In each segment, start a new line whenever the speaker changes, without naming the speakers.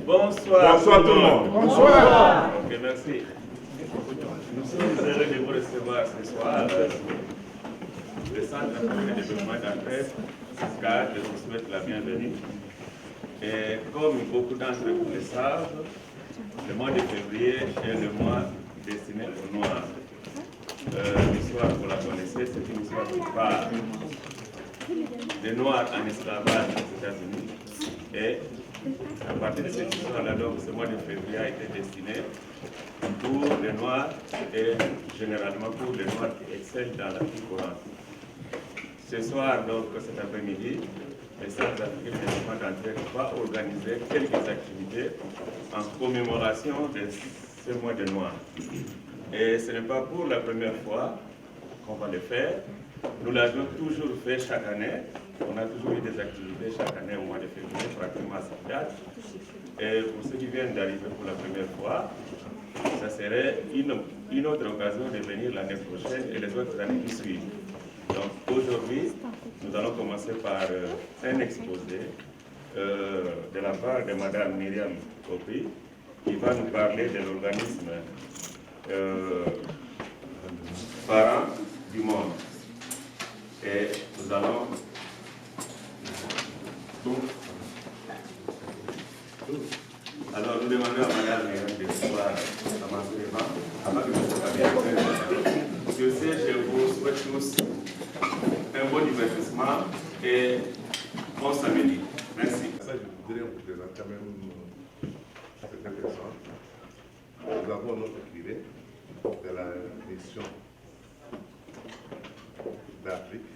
Bonsoir.
Bonsoir tout le monde.
Bonsoir. Ok, merci. Nous sommes heureux de vous recevoir ce soir. Le Centre national de développement d'Afrique, CAD, vous souhaite la bienvenue. Et comme beaucoup d'entre vous le savent, le mois de février est le mois destiné aux Noirs. L'histoire, vous la connaissez, c'est une histoire qui parle des Noirs en esclavage aux États-Unis. Et à partir de cette histoire-là, donc, ce mois de février a été destiné pour les Noirs et généralement pour les Noirs qui excellent dans la vie courante. Ce soir, donc, cet après-midi, le Centre africain de développement d'Afrique va organiser quelques activités en commémoration de ce mois de Noirs. Et ce n'est pas pour la première fois qu'on va le faire. Nous l'avions toujours fait chaque année. On a toujours eu des activités chaque année au mois de février, pratiquement à cette date. Et pour ceux qui viennent d'arriver pour la première fois, ça serait une autre occasion de venir l'année prochaine et les autres années qui suivent. Donc aujourd'hui, nous allons commencer par un exposé de la part de Mme Myriam Kopi, qui va nous parler de l'organisme Parents du Monde. Et nous allons alors nous demandons à Mme Myriam de pouvoir avancer avant que vous soyez. Je sais, je vous souhaite tous un bon divertissement et bon samedi. Merci.
Ça, je voudrais vous présenter quand même certaines personnes. Nous avons notre privé de la mission d'Afrique.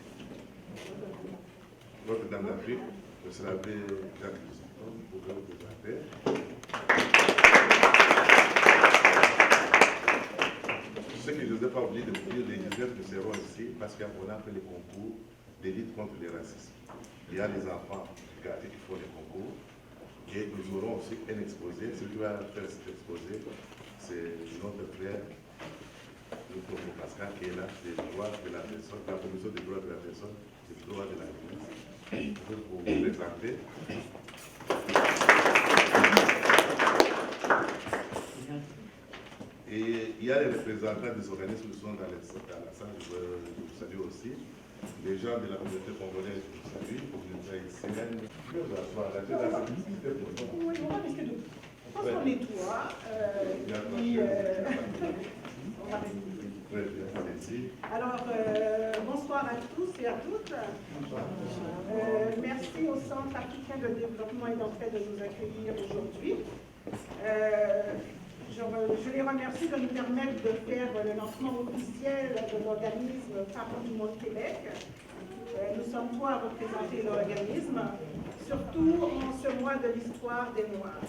Notre-Dame d'Afrique, M. l'abbé Jacques Luciton, pour vous présenter. Ce que je ne vais pas oublier de vous dire, les 19 nous seront ici parce qu'on a fait les concours de lutte contre le racisme. Il y a les enfants du quartier qui font les concours et nous aurons aussi un exposé. Celui qui va faire cet exposé, c'est notre frère, Dr Pascal, qui est là, des droits de la personne, la commission des droits de la personne, des droits de la jeunesse. Je vais vous présenter. Et il y a les représentants des organismes qui sont dans la salle, je vous salue aussi. Les gens de la communauté congolaise, je vous salue, la communauté haïtienne. Je vais vous asseoir là, j'ai la simplicité pour moi.
Oui, on va risquer de. Je pense qu'on nettoie. Puis, on va
Très bien, allez-y.
Alors, bonsoir à tous et à toutes. Merci au Centre africain de développement et d'entraide de nous accueillir aujourd'hui. Je les remercie de nous permettre de faire le lancement officiel de l'organisme Parents du Monde Québec. Nous sommes trois à représenter l'organisme, surtout en ce mois de l'histoire des Noirs.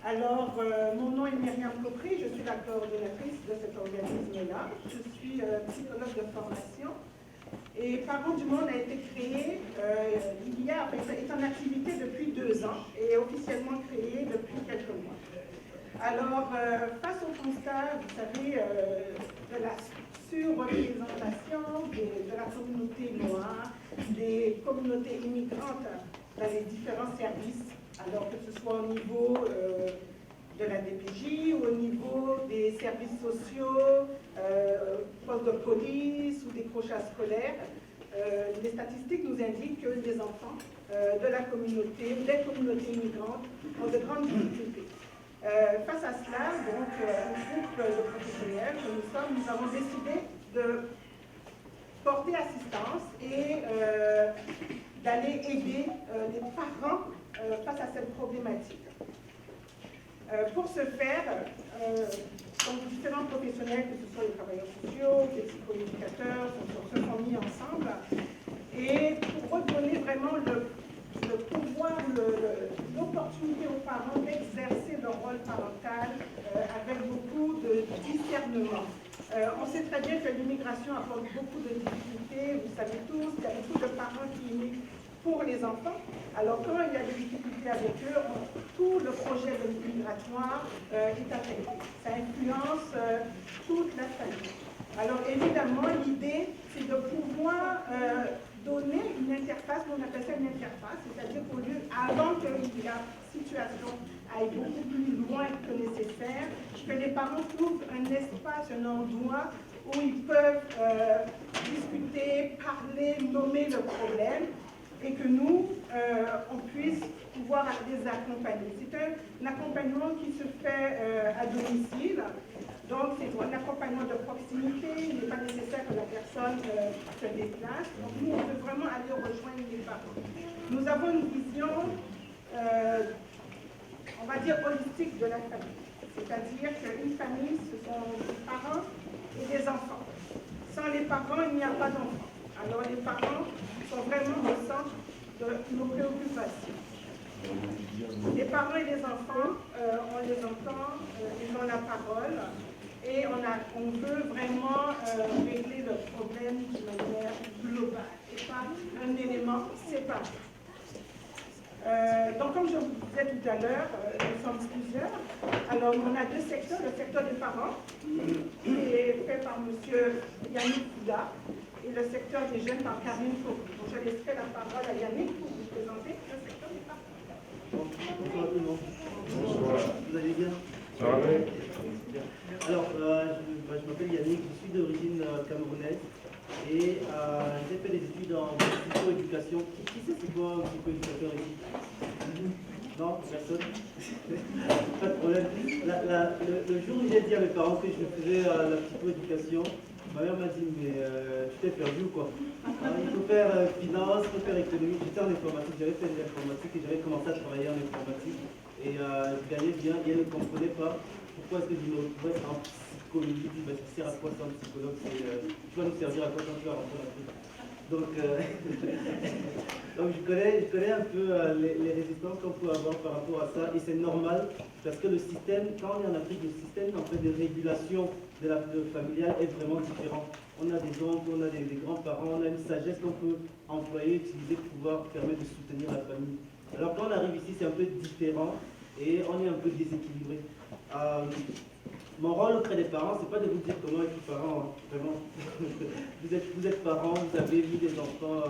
Alors, mon nom est Myriam Kopri, je suis la coordonnatrice de cet organisme-là. Je suis psychologue de formation. Et Parents du Monde a été créé, est en activité depuis 2 ans et officiellement créé depuis quelques mois. Alors, face au constat, vous savez, de la surreprésentation de la communauté noire, des communautés immigrantes dans les différents services, alors que ce soit au niveau de la DPJ ou au niveau des services sociaux, postes de police ou des crochets scolaires, les statistiques nous indiquent que les enfants de la communauté, des communautés immigrantes, ont de grandes difficultés. Face à cela, donc, un groupe de professionnels que nous sommes, nous avons décidé de porter assistance et d'aller aider les parents face à cette problématique. Pour ce faire, donc, différents professionnels, que ce soit les travailleurs sociaux, les psychoéducateurs, se sont mis ensemble et pour redonner vraiment le pouvoir, l'opportunité aux parents d'exercer leur rôle parental avec beaucoup de discernement. On sait très bien que l'immigration apporte beaucoup de difficultés, vous savez tous, il y a beaucoup de parents qui immigrent pour les enfants. Alors quand il y a des difficultés avec eux, tout le projet de migratoire est affecté. Ça influence toute la famille. Alors évidemment, l'idée, c'est de pouvoir donner une interface, on appelle ça une interface, c'est-à-dire qu'au lieu, avant qu'il y a situation aille beaucoup plus loin que nécessaire, que les parents trouvent un espace, un endroit où ils peuvent discuter, parler, nommer le problème, et que nous, on puisse pouvoir les accompagner. C'est un accompagnement qui se fait à domicile, donc c'est un accompagnement de proximité, il n'est pas nécessaire que la personne se déplace. Donc nous, on veut vraiment aller rejoindre les parents. Nous avons une vision, on va dire, holistique de la famille. C'est-à-dire qu'une famille, ce sont des parents et des enfants. Sans les parents, il n'y a pas d'enfants. Alors les parents sont vraiment au centre de nos préoccupations. Les parents et les enfants, on les entend, ils ont la parole et on veut vraiment régler le problème de manière globale et pas un élément séparé. Donc comme je vous disais tout à l'heure, nous sommes plusieurs. Alors on a deux secteurs, le secteur des parents qui est fait par M. Yannick Fouda et le secteur des jeunes par Karine Foucault. Donc je laisserai la parole à Yannick pour vous présenter le secteur des parents.
Bonsoir tout le monde.
Bonsoir.
Vous allez bien?
Ça va bien?
Alors, je m'appelle Yannick, je suis d'origine camerounaise et j'ai fait des études en psychoéducation. Qui sait c'est quoi un psychoéducateur ici? Non, personne. Pas de problème. Le jour où j'ai dit à mes parents que je faisais la psychoéducation, ma mère m'a dit, mais tu t'es perdu ou quoi? Il faut faire finance, il faut faire économie. J'étais en informatique, j'avais fait de l'informatique et j'avais commencé à travailler en informatique. Et je gagnais bien, et elle ne comprenait pas pourquoi est-ce que je me retrouvais en psychologie. Je dis, bah, ça sert à quoi ça un psychologue? Tu vas nous servir à quoi quand tu vas rentrer en Afrique? Donc, donc je connais un peu les résistances qu'on peut avoir par rapport à ça, et c'est normal parce que le système, quand on est en Afrique, le système en fait de régulation de la familiale est vraiment différent. On a des oncles, on a des grands-parents, on a une sagesse qu'on peut employer, utiliser pour pouvoir permettre de soutenir la famille. Alors quand on arrive ici, c'est un peu différent et on est un peu déséquilibré. Mon rôle auprès des parents, c'est pas de vous dire comment être parent, hein, vraiment. Vous êtes parents, vous avez mis des enfants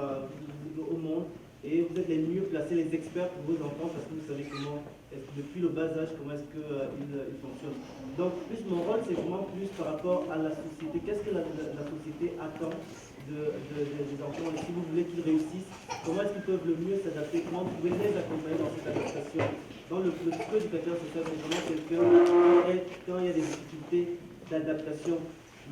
au monde et vous êtes les mieux placés, les experts pour vos enfants parce que vous savez comment, depuis le bas âge, comment est-ce qu'ils fonctionnent. Donc, plus mon rôle, c'est vraiment plus par rapport à la société. Qu'est-ce que la société attend des enfants et si vous voulez qu'ils réussissent, comment est-ce qu'ils peuvent le mieux s'adapter, comment vous pouvez les accompagner dans cette adaptation. Dans le psychoéducateur, c'est ça, c'est vraiment quelqu'un quand il y a des difficultés d'adaptation.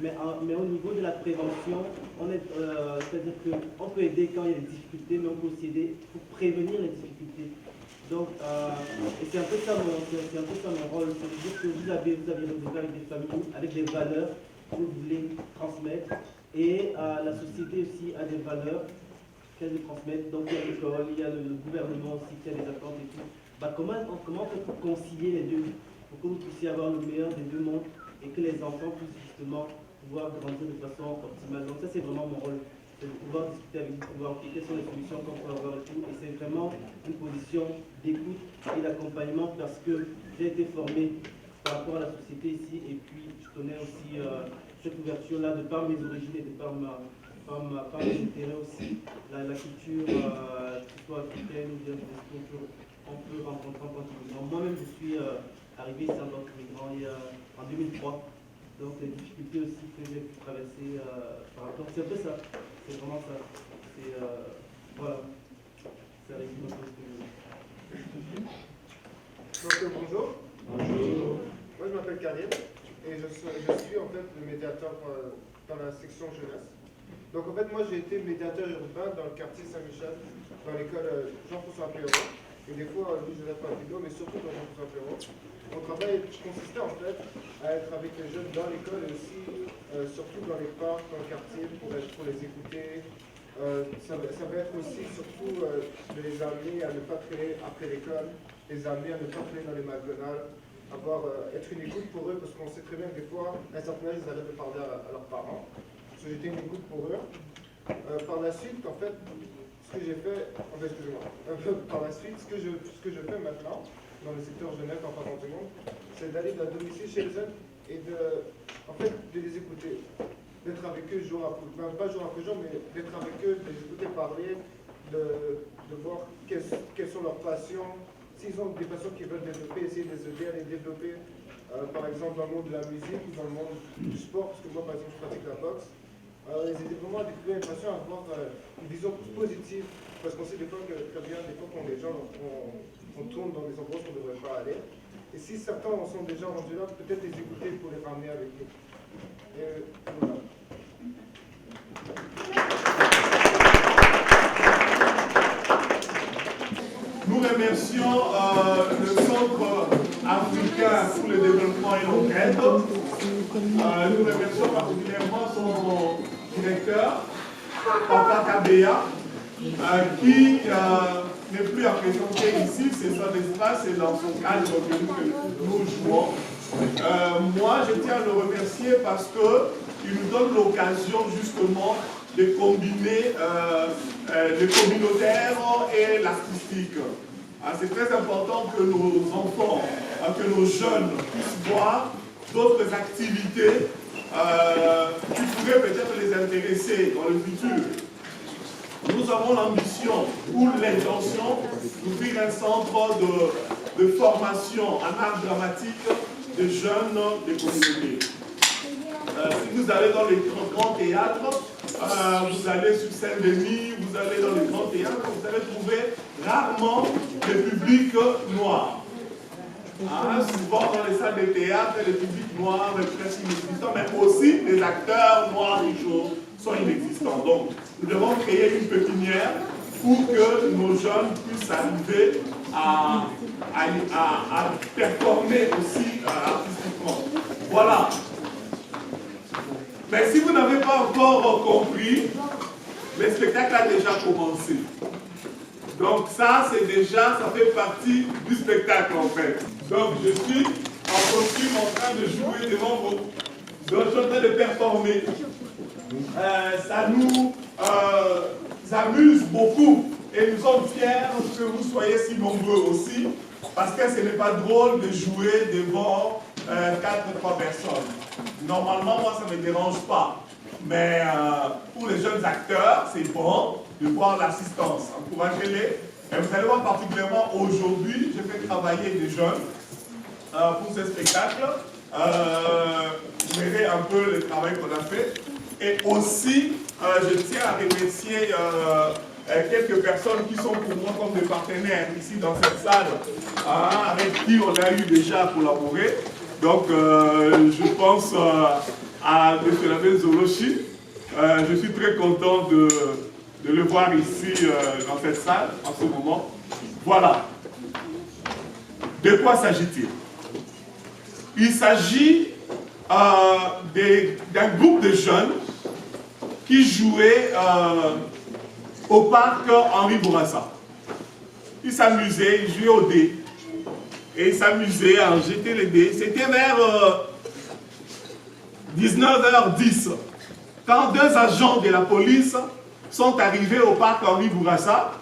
Mais au niveau de la prévention, c'est-à-dire qu'on peut aider quand il y a des difficultés, mais on peut aussi aider pour prévenir les difficultés. Donc, et c'est un peu ça mon rôle, c'est-à-dire que vous avez rendez-vous avec des familles, avec des valeurs que vous voulez transmettre, et la société aussi a des valeurs qu'elle veut transmettre. Donc il y a l'école, il y a le gouvernement aussi qui a des attentes et tout. Bah, comment on fait pour concilier les deux, pour que vous puissiez avoir le meilleur des deux mondes et que les enfants puissent justement pouvoir grandir de façon optimale. Donc ça c'est vraiment mon rôle, c'est de pouvoir discuter avec vous, pouvoir quelles sont les solutions qu'on peut avoir et tout. Et c'est vraiment une position d'écoute et d'accompagnement parce que j'ai été formé par rapport à la société ici et puis je connais aussi cette ouverture-là de par mes origines et de par mes intérêts aussi, la culture, que ce soit africaine ou bien on peut rencontrer en tant qu'immigrant. Moi-même, je suis arrivé ici en tant qu'immigrant en 2003. Donc, les difficultés aussi que j'ai pu traverser par rapport. C'est un peu ça. C'est vraiment ça. Voilà. Ça résume un peu ce que je veux.
Donc, bonjour.
Bonjour.
Moi, je m'appelle Karim et je suis en fait le médiateur dans la section jeunesse. Donc, en fait, moi, j'ai été médiateur urbain dans le quartier Saint-Michel, dans l'école Jean-François Perrault. Et des fois, Louis-Joseph Papineau, mais surtout dans Jean-François Perrault. Mon travail consistait en fait à être avec les jeunes dans l'école et aussi surtout dans les parcs, dans le quartier, pour les écouter. Ça va être aussi surtout de les amener à ne pas traîner après l'école, les amener à ne pas traîner dans les McDonald's, être une écoute pour eux, parce qu'on sait très bien que des fois, à un certain âge, ils arrêtent de parler à leurs parents. Donc j'étais une écoute pour eux. Par la suite, en fait, ce que j'ai fait, par la suite, ce que je fais maintenant, dans le secteur jeunesse en parlant du monde, c'est d'aller à domicile chez les jeunes et de les écouter, d'être avec eux jour après jour, pas jour après jour, mais d'être avec eux, de les écouter parler, de voir quelles sont leurs passions, s'ils ont des personnes qui veulent développer, essayer de les aider à les développer, par exemple dans le monde de la musique ou dans le monde du sport, parce que moi par exemple je pratique la boxe, les aider vraiment à développer une passion, à avoir une vision positive, parce qu'on sait des fois que très bien, des fois quand les gens on tourne dans des endroits où on ne devrait pas aller, et si certains en sont déjà rendus là, peut-être les écouter pour les ramener avec eux. Et voilà.
Nous remercions le Centre africain pour le développement et l'entraide. Nous remercions particulièrement son directeur, Papa Kabea, qui n'est plus à présenter ici, c'est son espace, c'est dans son cadre que nous jouons. Moi, je tiens à le remercier parce qu'il nous donne l'occasion justement de combiner le communautaire et l'artistique. C'est très important que nos enfants, que nos jeunes puissent voir d'autres activités qui pourraient peut-être les intéresser dans le futur. Nous avons l'ambition ou l'intention d'ouvrir un centre de formation en art dramatique des jeunes des communautés. Si vous allez dans les grands théâtres, vous allez sur Saint-Denis, vous allez dans les grands théâtres, vous allez trouver rarement des publics noirs. Souvent dans les salles de théâtre, les publics noirs sont presque inexistants, mais aussi les acteurs noirs sont inexistants. Donc, nous devons créer une pépinière pour que nos jeunes puissent arriver à performer aussi artistiquement. Voilà. Mais si vous n'avez pas encore compris, le spectacle a déjà commencé. Donc ça fait partie du spectacle en fait. Donc je suis en costume en train de jouer devant vous. Donc je suis en train de performer. Ça nous amuse beaucoup et nous sommes fiers que vous soyez si nombreux aussi, parce que ce n'est pas drôle de jouer devant 4-3 personnes. Normalement, moi, ça ne me dérange pas. Mais pour les jeunes acteurs, c'est bon de voir l'assistance. Encouragez-les. Et vous allez voir particulièrement aujourd'hui, je fais travailler des jeunes pour ce spectacle. Vous verrez un peu le travail qu'on a fait. Et aussi, je tiens à remercier quelques personnes qui sont pour moi comme des partenaires ici dans cette salle, avec qui on a eu déjà à collaborer. Donc, je pense à M. Labé Zolochi. Je suis très content de le voir ici dans cette salle en ce moment. Voilà. De quoi s'agit-il? Il s'agit d'un groupe de jeunes qui jouaient au parc Henri Bourassa. Ils s'amusaient, ils jouaient au dé. Et ils s'amusaient à jeter les dés. C'était vers 19h10. Quand deux agents de la police sont arrivés au parc Henri Bourassa,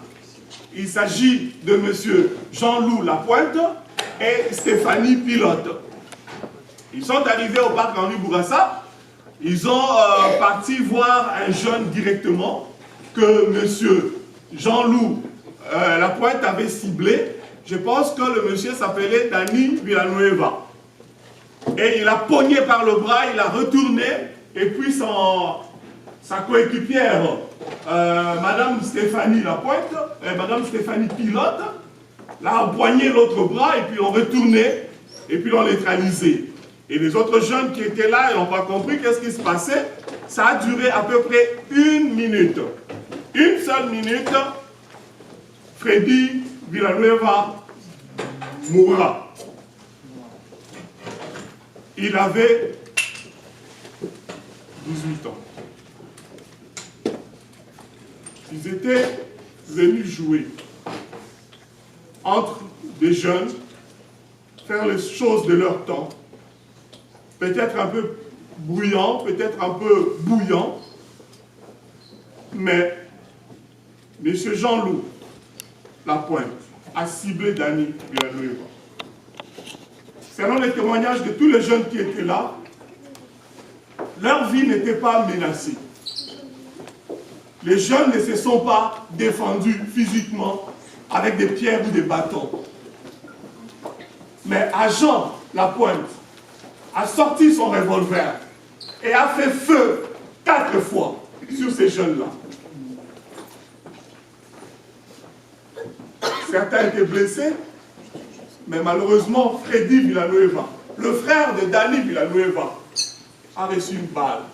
il s'agit de M. Jean-Loup Lapointe et Stéphanie Pilote. Ils sont arrivés au parc Henri Bourassa. Ils ont parti voir un jeune directement que M. Jean-Loup Lapointe avait ciblé. Je pense que le monsieur s'appelait Dani Villanueva. Et il a pogné par le bras, il a retourné, et puis sa coéquipière, Madame Stéphanie Lapointe, Madame Stéphanie Pilote, l'a empoigné l'autre bras, et puis l'ont retourné, et puis l'ont neutralisé. Et les autres jeunes qui étaient là, ils n'ont pas compris qu'est-ce qui se passait. Ça a duré à peu près 1 minute. Une seule minute, Freddy Villanueva mourra. Il avait 18 ans. Ils étaient venus jouer entre des jeunes, faire les choses de leur temps, peut-être un peu bruyant, peut-être un peu bouillant, mais M. Jean-Loup Lapointe a ciblé Dani Villanueva. Selon les témoignages de tous les jeunes qui étaient là, leur vie n'était pas menacée. Les jeunes ne se sont pas défendus physiquement avec des pierres ou des bâtons. Mais agent Lapointe a sorti son revolver et a fait feu 4 fois sur ces jeunes-là. Certains étaient blessés, mais malheureusement, Freddy Villanueva, le frère de Danny Villanueva, a reçu une balle.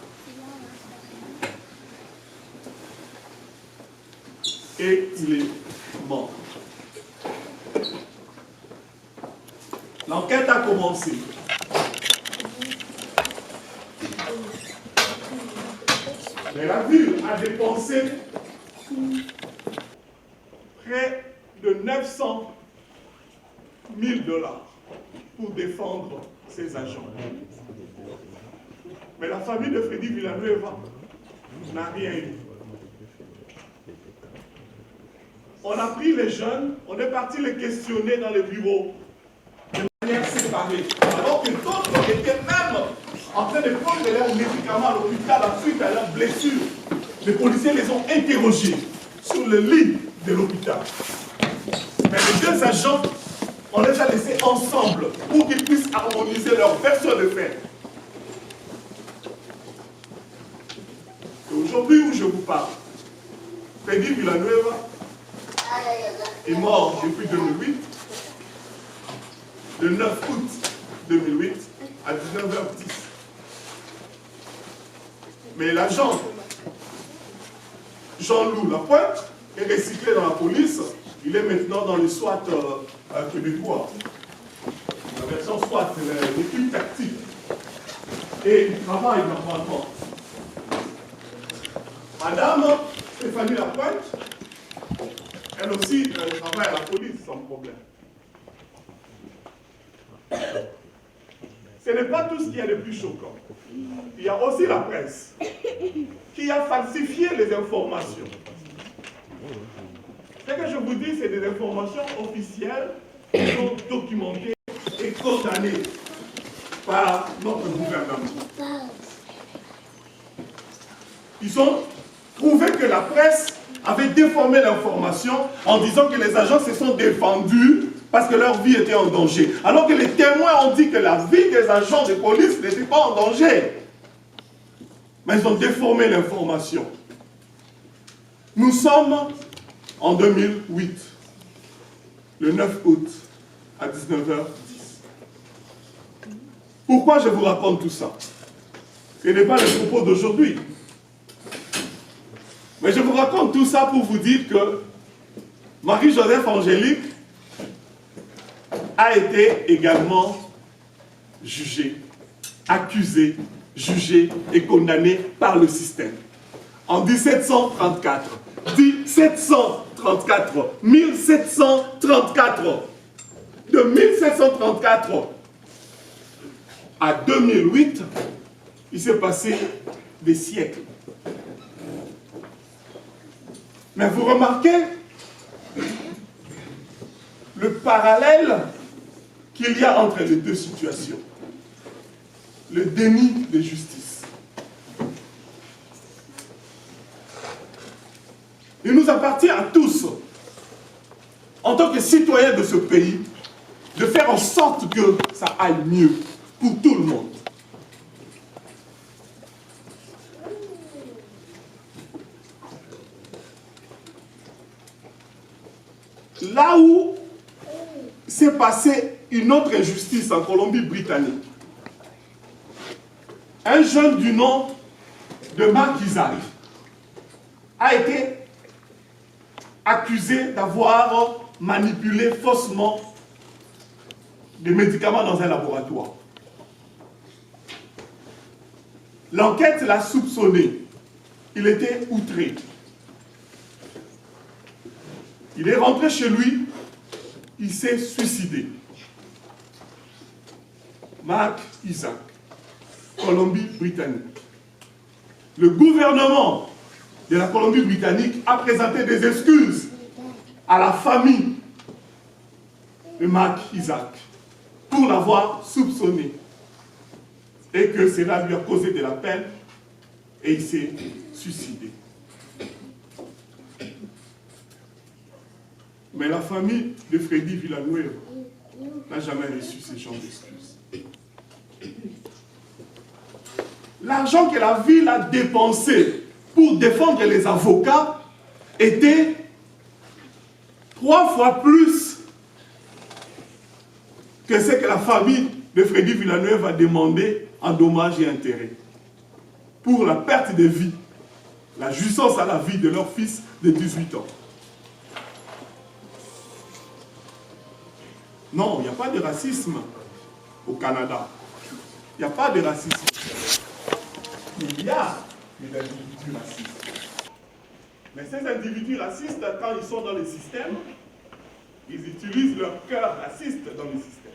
Et il est mort. L'enquête a commencé. Mais la ville a dépensé près de 900 000 $ pour défendre ses agents. Mais la famille de Freddy Villanueva n'a rien eu. On a pris les jeunes, on est parti les questionner dans les bureaux de manière séparée. Alors que d'autres étaient même en train de prendre leurs médicaments à l'hôpital suite à leurs blessures. Les policiers les ont interrogés sur le lit de l'hôpital. Mais les deux agents, on les a laissés ensemble pour qu'ils puissent harmoniser leur version de fait. Et aujourd'hui où je vous parle, Freddy Villanueva est mort depuis 2008, le 9 août 2008 à 19h10. Mais l'agent Jean-Loup Lapointe est recyclé dans la police. Il est maintenant dans le SWAT québécois. La version SWAT, c'est l'équipe tactique. Et il travaille normalement. Madame Stéphanie Lapointe, elle aussi travaille à la police sans problème. Ce n'est pas tout ce qu'il y a de plus choquant. Il y a aussi la presse qui a falsifié les informations. Ce que je vous dis, c'est des informations officielles qui sont documentées et condamnées par notre gouvernement. Ils ont prouvé que la presse avait déformé l'information en disant que les agents se sont défendus parce que leur vie était en danger. Alors que les témoins ont dit que la vie des agents de police n'était pas en danger. Mais ils ont déformé l'information. Nous sommes en 2008, le 9 août, à 19h10. Pourquoi je vous raconte tout ça? Ce n'est pas le propos d'aujourd'hui. Mais je vous raconte tout ça pour vous dire que Marie-Joseph Angélique a été également jugée, accusée, jugée et condamnée par le système. En 1734, 1734, de 1734 à 2008, il s'est passé des siècles. Mais vous remarquez le parallèle qu'il y a entre les deux situations. Le déni de justice. Il nous appartient à tous, en tant que citoyens de ce pays, de faire en sorte que ça aille mieux pour tout le monde. Là où s'est passée une autre injustice en Colombie-Britannique, un jeune du nom de Mark Isaac a été accusé d'avoir manipulé faussement des médicaments dans un laboratoire. L'enquête l'a soupçonné. Il était outré. Il est rentré chez lui, il s'est suicidé. Mark Isaac, Colombie-Britannique. Le gouvernement de la Colombie-Britannique a présenté des excuses à la famille de Mark Isaac pour l'avoir soupçonné et que cela lui a causé de la peine et il s'est suicidé. Mais la famille de Freddy Villanueva n'a jamais reçu ce genre d'excuses. L'argent que la ville a dépensé pour défendre les avocats était 3 fois plus que ce que la famille de Freddy Villeneuve a demandé en dommages et intérêts pour la perte de vie, la jouissance à la vie de leur fils de 18 ans. Non, il n'y a pas de racisme au Canada. Il n'y a pas de racisme. Il y a des individus racistes. Mais ces individus racistes, quand ils sont dans le système, ils utilisent leur cœur raciste dans le système.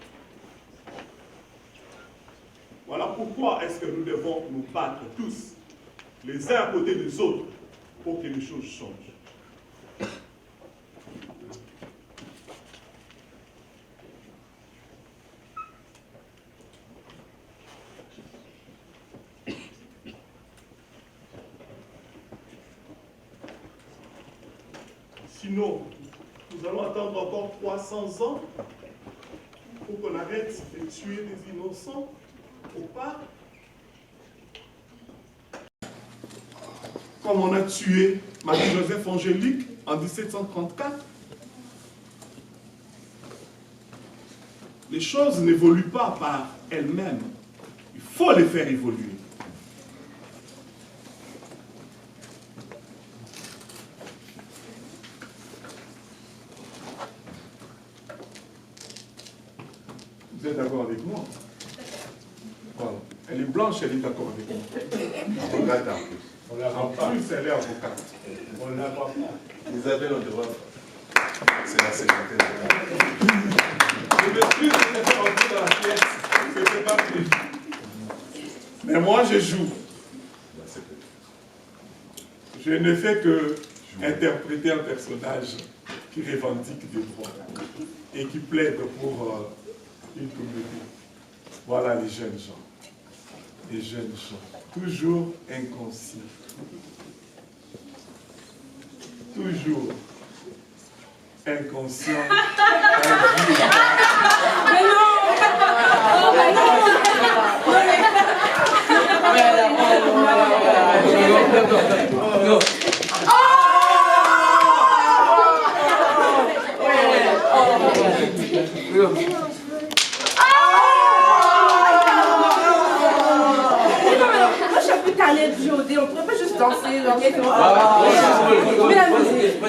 Voilà pourquoi est-ce que nous devons nous battre tous, les uns à côté des autres, pour que les choses changent. Sinon, nous allons attendre encore 300 ans pour qu'on arrête de tuer des innocents au parc. Comme on a tué Marie-Joseph Angélique en 1734. Les choses n'évoluent pas par elles-mêmes. Il faut les faire évoluer. Vous êtes d'accord avec moi? Voilà. Elle est blanche, elle est d'accord avec moi.
Avocate en plus.
On la rend pas. Plus elle est avocate.
On n'a pas.
Isabelle, on devrait. C'est la secrétaire.
Je m'excuse de te faire entrer dans la pièce. Ce n'était pas prévu. Mais moi, je joue. Je ne fais que interpréter un personnage qui revendique des droits et qui plaide pour une communauté. Voilà les jeunes gens. Les jeunes gens, toujours inconscients. Toujours inconscients.
Mais non! Oh, mais non! On pourrait pas juste danser, genre, mais la musique.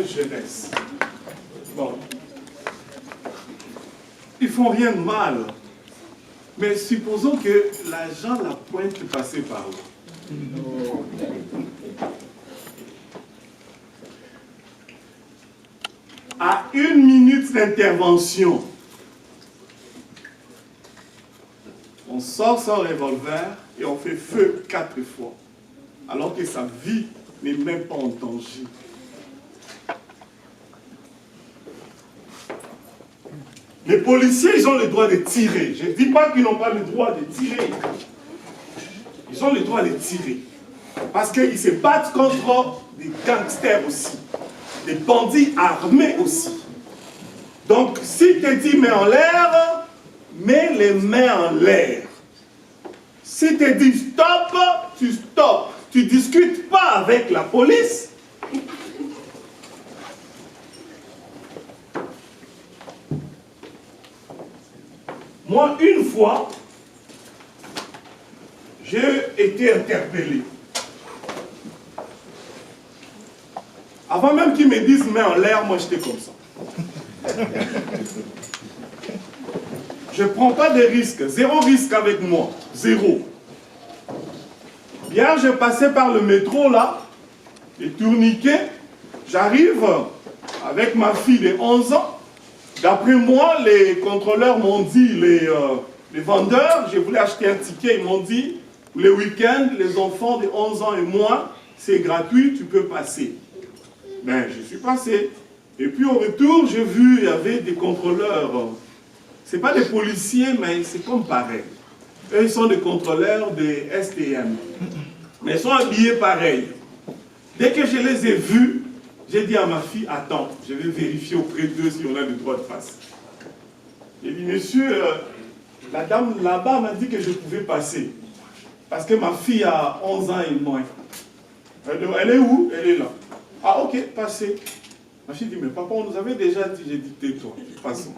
jeunesse. Bon. Ils font rien de mal. Mais supposons que l'agent la pointe passer par là. À 1 minute d'intervention, on sort son revolver et on fait feu 4 fois, alors que sa vie n'est même pas en danger. Les policiers, ils ont le droit de tirer. Je ne dis pas qu'ils n'ont pas le droit de tirer. Ils ont le droit de tirer. Parce qu'ils se battent contre des gangsters aussi. Des bandits armés aussi. Donc, si tu dis mets en l'air, mets les mains en l'air. Si tu dis stop, tu stops. Tu ne discutes pas avec la police. Moi, une fois, j'ai été interpellé. Avant même qu'ils me disent main en l'air, moi j'étais comme ça. Je ne prends pas de risques, 0 risque avec moi, 0. Hier, je passais par le métro là, les tourniquets, j'arrive avec ma fille de 11 ans. D'après moi, les contrôleurs m'ont dit, les vendeurs, je voulais acheter un ticket, ils m'ont dit, le week-end, les enfants de 11 ans et moins, c'est gratuit, tu peux passer. Ben, je suis passé. Et puis au retour, j'ai vu, il y avait des contrôleurs. Ce n'est pas des policiers, mais c'est comme pareil. Eux, ils sont des contrôleurs des STM. Mais ils sont habillés pareil. Dès que je les ai vus, j'ai dit à ma fille, attends, je vais vérifier auprès d'eux si on a le droit de passer. J'ai dit, monsieur, la dame là-bas m'a dit que je pouvais passer. Parce que ma fille a 11 ans et moins. Elle est où? Elle est là. Ah, ok, passez. Ma fille dit, mais papa, on nous avait déjà dit, j'ai dit, tais-toi, passons.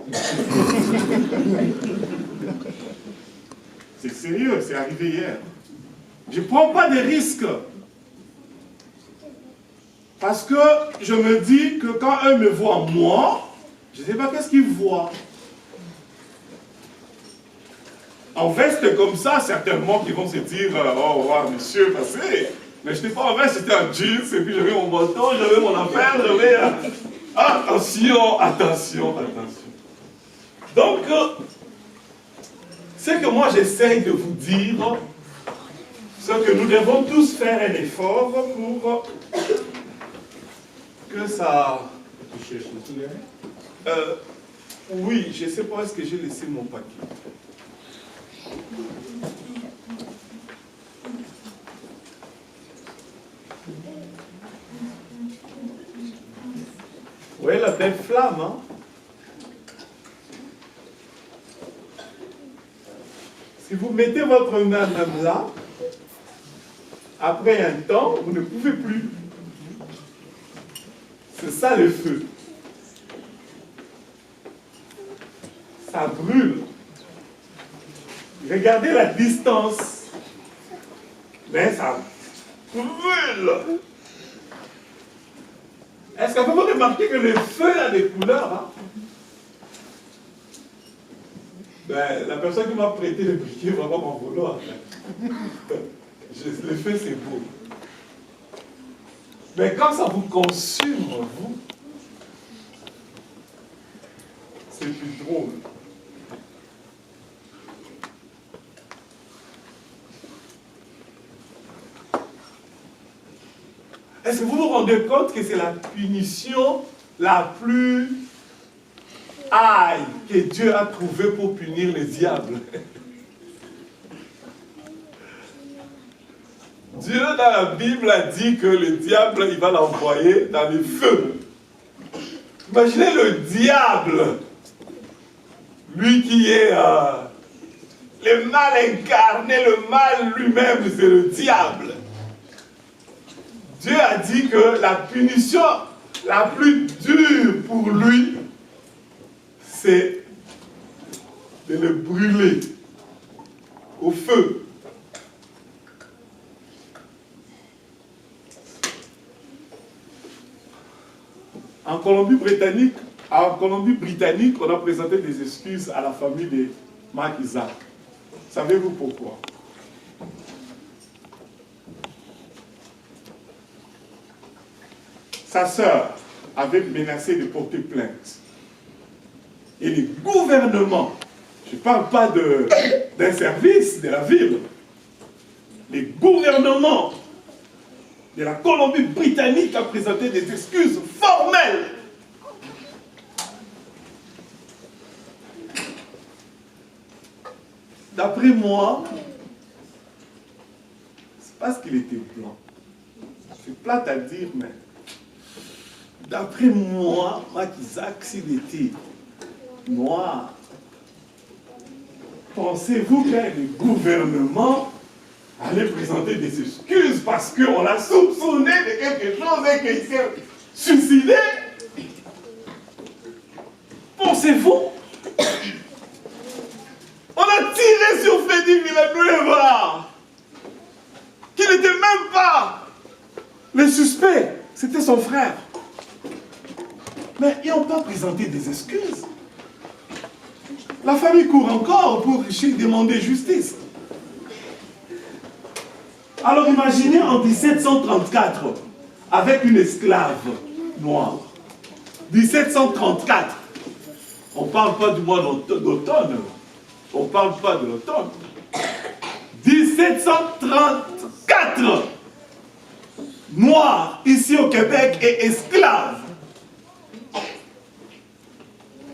C'est sérieux, c'est arrivé hier. Je ne prends pas de risques. Parce que je me dis que quand eux me voient moi, je ne sais pas qu'est-ce qu'ils voient. En veste comme ça, certainement qu'ils vont se dire, oh, wow, monsieur, passez. Mais je n'étais pas en veste, j'étais en jeans, et puis j'avais mon bâton, j'avais mon affaire, j'avais... Attention, attention, attention. Donc, ce que moi j'essaye de vous dire, c'est que nous devons tous faire un effort pour que ça... oui, je ne sais pas, est-ce que j'ai laissé mon paquet? Vous voyez la belle flamme, hein? Si vous mettez votre main même là, après un temps, vous ne pouvez plus. C'est ça le feu. Ça brûle. Regardez la distance. Mais ça brûle. Est-ce que vous remarquez que le feu a des couleurs, hein? Ben, la personne qui m'a prêté le briquet va pas m'en vouloir. Le feu, c'est beau. Mais quand ça vous consume, vous, c'est plus drôle. Est-ce que vous vous rendez compte que c'est la punition la plus aïe que Dieu a trouvée pour punir les diables? Dieu, dans la Bible, a dit que le diable, il va l'envoyer dans le feu. Imaginez le diable, lui qui est le mal incarné, le mal lui-même, c'est le diable. Dieu a dit que la punition la plus dure pour lui, c'est de le brûler au feu. En Colombie-Britannique, on a présenté des excuses à la famille de Marc Isaac. Savez-vous pourquoi? Sa sœur avait menacé de porter plainte. Et les gouvernements, je ne parle pas d'un service de la ville, les gouvernements de la Colombie-Britannique a présenté des excuses formelles. D'après moi, c'est parce qu'il était blanc. C'est plate à dire, mais d'après moi, Marc Isaac, s'il était noir, pensez-vous que le gouvernement allait présenter des excuses parce qu'on l'a soupçonné de quelque chose et qu'il s'est suicidé? Pensez-vous? On a tiré sur Freddy Villanueva, qui n'était même pas le suspect, c'était son frère. Mais ils n'ont pas présenté des excuses. La famille court encore pour demander justice. Alors imaginez en 1734, avec une esclave noire. 1734. On ne parle pas du mois d'automne. On ne parle pas de l'automne. 1734. Noir, ici au Québec, et esclave.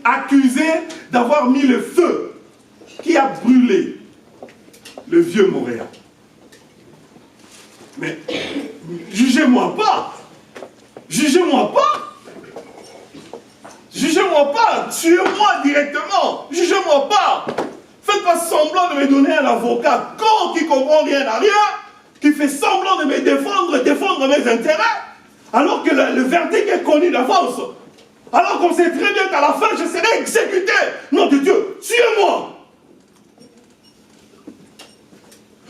Accusé d'avoir mis le feu qui a brûlé le vieux Montréal. Mais jugez-moi pas. Jugez-moi pas. Jugez-moi pas. Tuez-moi directement. Jugez-moi pas. Faites pas semblant de me donner un avocat con qui comprend rien à rien, qui fait semblant de me défendre mes intérêts, alors que le verdict est connu d'avance. Alors qu'on sait très bien qu'à la fin, je serai exécuté. Nom de Dieu, tuez-moi.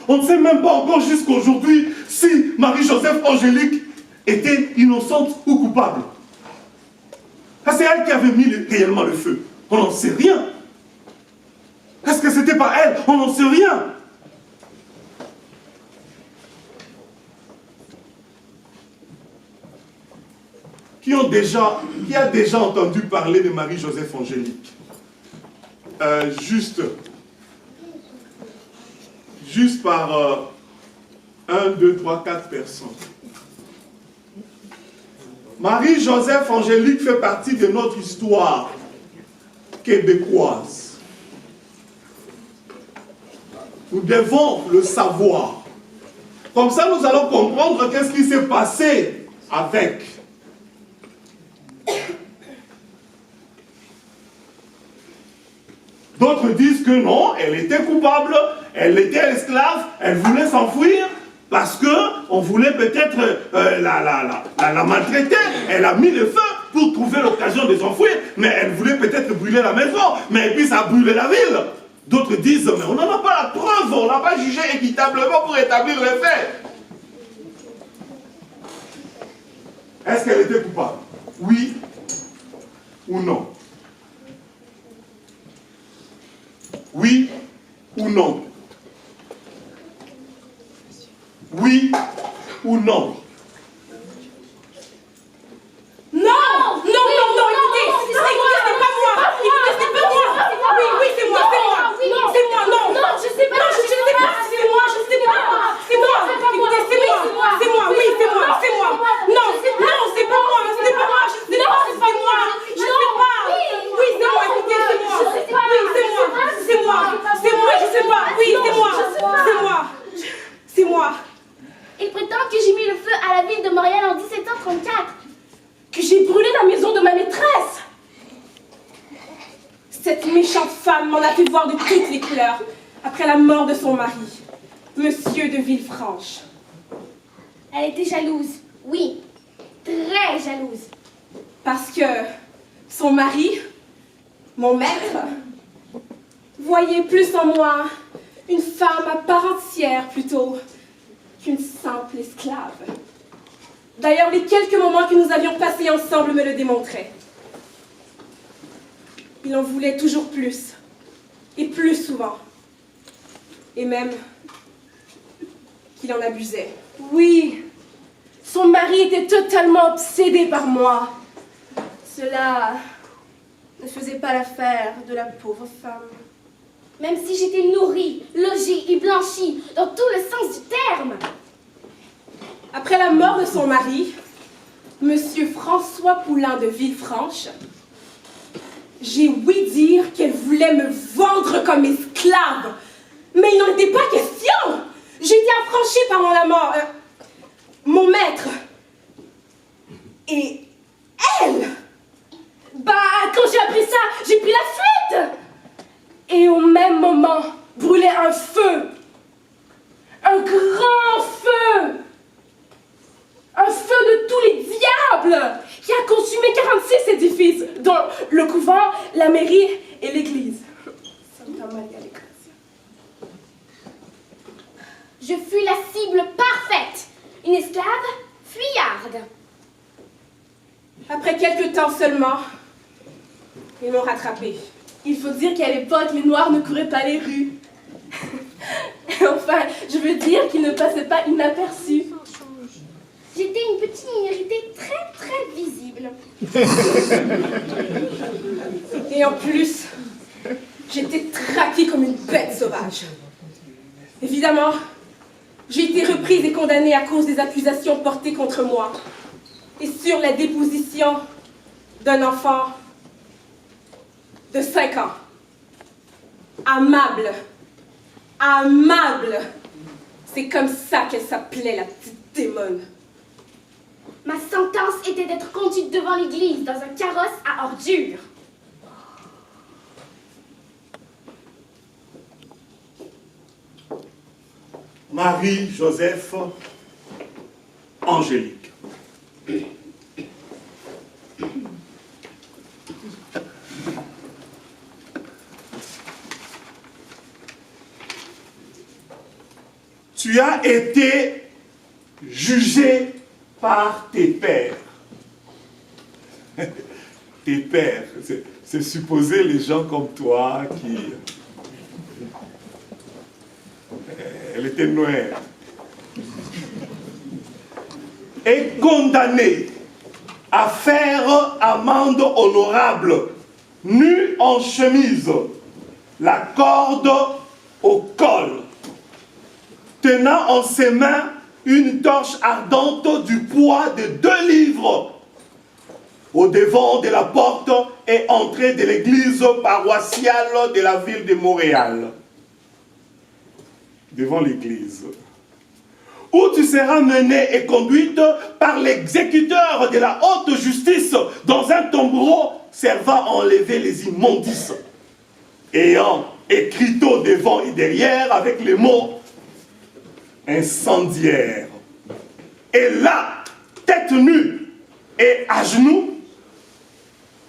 On ne sait même pas encore jusqu'aujourd'hui si Marie-Joseph Angélique était innocente ou coupable. C'est elle qui avait mis réellement le feu. On n'en sait rien. Est-ce que c'était pas elle? On n'en sait rien. Qui a déjà entendu parler de Marie-Joseph Angélique? Juste par 1, 2, 3, 4 personnes. Marie-Joseph Angélique fait partie de notre histoire québécoise. Nous devons le savoir. Comme ça, nous allons comprendre qu'est-ce qui s'est passé avec. D'autres disent que non, elle était coupable, elle était esclave, elle voulait s'enfuir parce qu'on voulait peut-être la maltraiter. Elle a mis le feu pour trouver l'occasion de s'enfuir, mais elle voulait peut-être brûler la maison, mais puis ça a brûlé la ville. D'autres disent, mais on n'en a pas la preuve, on n'a pas jugé équitablement pour établir les faits. Est-ce qu'elle était coupable? Oui ou non? Oui ou non? Oui ou non?
Non, écoutez, c'est pas moi. Écoutez, c'est pas moi. Oui, c'est moi. C'est moi, non. Non, je sais pas. C'est moi. Écoutez, c'est moi. Oui, c'est moi. Non, c'est pas moi. C'est pas moi. Je sais pas. Oui, c'est moi. Écoutez, c'est moi. Je sais pas. Oui, c'est moi.
Il prétend que j'ai mis le feu à la ville de Montréal en 1734.
Que j'ai brûlé la maison de ma maîtresse. Cette méchante femme m'en a fait voir de toutes les couleurs après la mort de son mari, Monsieur de Villefranche.
Elle était jalouse, oui, très jalouse.
Parce que son mari, mon maître, voyait plus en moi une femme à part entière plutôt qu'une simple esclave. D'ailleurs, les quelques moments que nous avions passés ensemble me le démontraient. Il en voulait toujours plus, et plus souvent. Et même qu'il en abusait.
Oui, son mari était totalement obsédé par moi. Cela ne faisait pas l'affaire de la pauvre femme.
Même si j'étais nourrie, logée et blanchie, dans tout le sens du terme.
Après la mort de son mari, Monsieur François Poulain de Villefranche, j'ai ouï dire qu'elle voulait me vendre comme esclave. Mais il n'en était pas question. J'ai été affranchie par mon amant, mon maître. Et elle,
Bah, quand j'ai appris ça, j'ai pris la fuite. Et au même moment, brûlait un feu. Un grand feu. Un feu de tous les diables qui a consumé 46 édifices, dont le couvent, la mairie et l'église. Santa Maria de Gracia.
Je fus la cible parfaite. Une esclave fuyarde.
après quelques temps seulement, ils m'ont rattrapée.
Il faut dire qu'à l'époque, les Noirs ne couraient pas les rues. Enfin, je veux dire qu'ils ne passaient pas inaperçus.
J'étais une petite minorité très visible.
Et en plus, j'étais traquée comme une bête sauvage. Évidemment, j'ai été reprise et condamnée à cause des accusations portées contre moi et sur la déposition d'un enfant de 5 ans. Amable. Amable. C'est comme ça qu'elle s'appelait, la petite démone.
Ma sentence était d'être conduite devant l'église dans un carrosse à ordures.
Marie-Joseph Angélique. Tu as été jugé par tes pères. Tes pères, c'est supposer les gens comme toi qui... Elle était noire. Et condamné à faire amende honorable, nu en chemise, la corde au col, tenant en ses mains une torche ardente du poids de 2 livres, au devant de la porte et entrée de l'église paroissiale de la ville de Montréal. Devant l'église, où tu seras menée et conduite par l'exécuteur de la haute justice dans un tombereau servant à enlever les immondices, ayant écriteau devant et derrière avec les mots incendiaire. Et là, tête nue et à genoux,